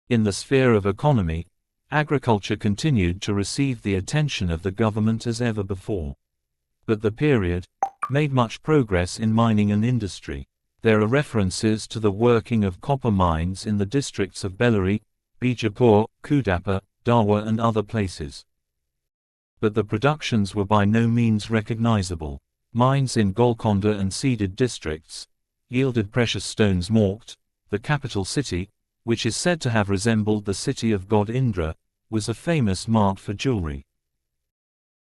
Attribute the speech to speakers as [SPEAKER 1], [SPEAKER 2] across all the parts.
[SPEAKER 1] In the sphere of economy, agriculture continued to receive the attention of the government as ever before. But the period made much progress in mining and industry. There are references to the working of copper mines in the districts of Bellary, Bijapur, Kudappa, Dawa and other places. But the productions were by no means recognizable. Mines in Golconda and Seeded districts yielded precious stones. Morkt, the capital city, which is said to have resembled the city of god Indra, was a famous mart for jewelry.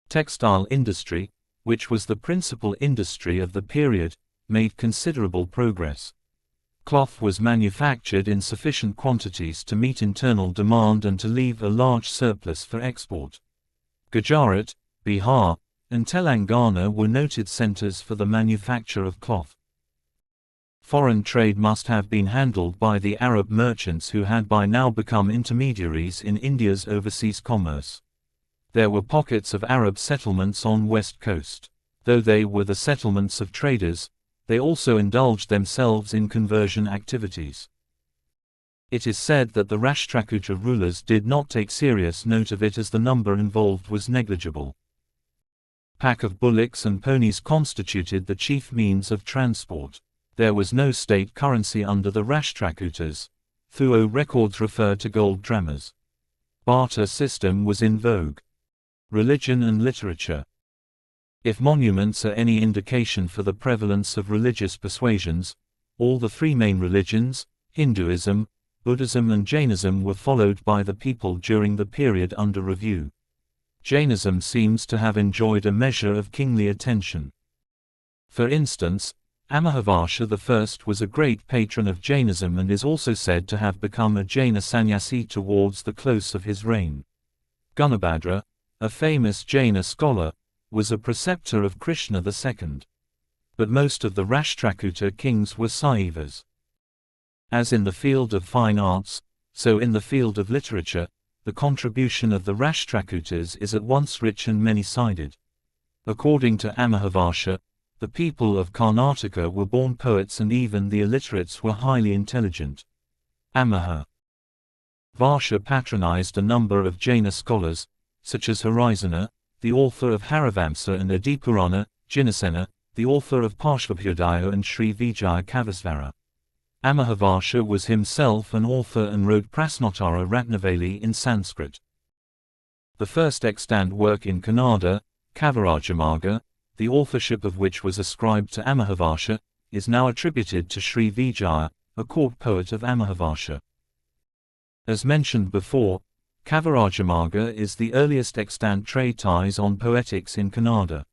[SPEAKER 1] Textile industry, which was the principal industry of the period, made considerable progress. Cloth was manufactured in sufficient quantities to meet internal demand and to leave a large surplus for export. Gujarat, Bihar, and Telangana were noted centers for the manufacture of cloth. Foreign trade must have been handled by the Arab merchants who had by now become intermediaries in India's overseas commerce. There were pockets of Arab settlements on west coast. Though they were the settlements of traders, they also indulged themselves in conversion activities. It is said that the Rashtrakuta rulers did not take serious note of it as the number involved was negligible. Pack of bullocks and ponies constituted the chief means of transport. There was no state currency under the Rashtrakutas. Thuo records refer to gold dramas. Barter system was in vogue. Religion and literature. If monuments are any indication for the prevalence of religious persuasions, all the three main religions, Hinduism, Buddhism and Jainism, were followed by the people during the period under review. Jainism seems to have enjoyed a measure of kingly attention. For instance, Amahavasha I was a great patron of Jainism and is also said to have become a Jaina sannyasi towards the close of his reign. Gunabhadra, a famous Jaina scholar, was a preceptor of Krishna II. But most of the Rashtrakuta kings were Saivas. As in the field of fine arts, so in the field of literature, the contribution of the Rashtrakutas is at once rich and many-sided. According to Amahavasha, the people of Karnataka were born poets and even the illiterates were highly intelligent. Amahavasha patronized a number of Jaina scholars, such as Harisena, the author of Harivamsa and Adipurana, Jinasena, the author of Parshvabhyodaya and Sri Vijaya Kavasvara. Amahavasha was himself an author and wrote Prasnottara Ratnavali in Sanskrit. The first extant work in Kannada, Kavarajamarga, the authorship of which was ascribed to Amahavasha, is now attributed to Sri Vijaya, a court poet of Amahavasha. As mentioned before, Kavarajamarga is the earliest extant treatise on poetics in Kannada.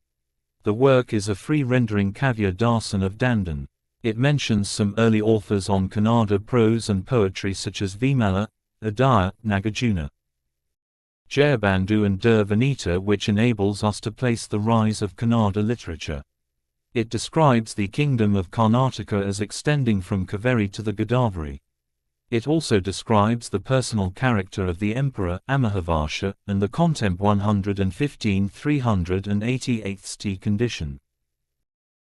[SPEAKER 1] The work is a free rendering Kavya Darsan of Dandan. It mentions some early authors on Kannada prose and poetry such as Vimala, Adaya, Nagarjuna, Jayabandhu and Vanita, which enables us to place the rise of Kannada literature. It describes the kingdom of Karnataka as extending from Kaveri to the Godavari. It also describes the personal character of the emperor, Amahavasha, and the contempt 115-388th condition.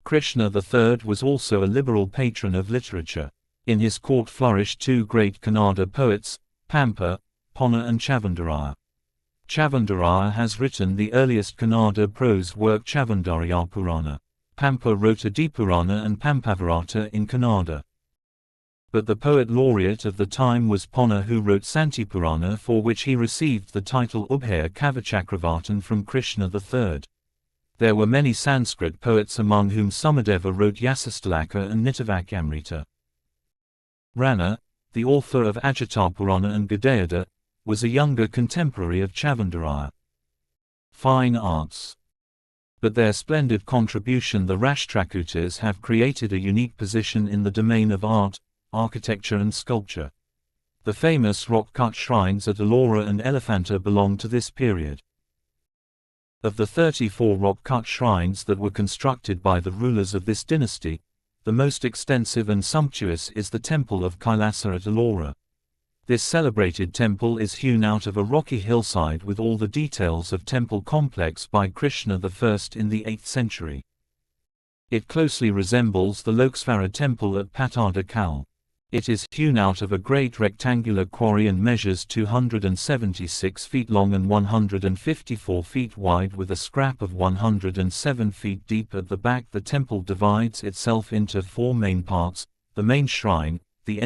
[SPEAKER 1] Krishna III was also a liberal patron of literature. In his court flourished two great Kannada poets, Pampa, Ponna and Chavandaraya. Chavandaraya has written the earliest Kannada prose work Chavandaraya Purana. Pampa wrote Adipurana and Pampavarata in Kannada. But the poet laureate of the time was Ponna, who wrote Santipurana, for which he received the title Ubhaya Kavachakravartin from Krishna III. There were many Sanskrit poets, among whom Somadeva wrote Yasastalaka and Nitavakyamrita. Rana, the author of Ajatapurana and Gadayada, was a younger contemporary of Chavandaraya. Fine arts. But their splendid contribution, the Rashtrakutas have created a unique position in the domain of art, architecture and sculpture. The famous rock-cut shrines at Ellora and Elephanta belong to this period. Of the 34 rock-cut shrines that were constructed by the rulers of this dynasty, the most extensive and sumptuous is the temple of Kailasa at Ellora. This celebrated temple is hewn out of a rocky hillside with all the details of temple complex by Krishna I in the 8th century. It closely resembles the Loksvara temple at Pattada Kal. It is hewn out of a great rectangular quarry and measures 276 feet long and 154 feet wide with a scrap of 107 feet deep at the back. The temple divides itself into four main parts: the main shrine, the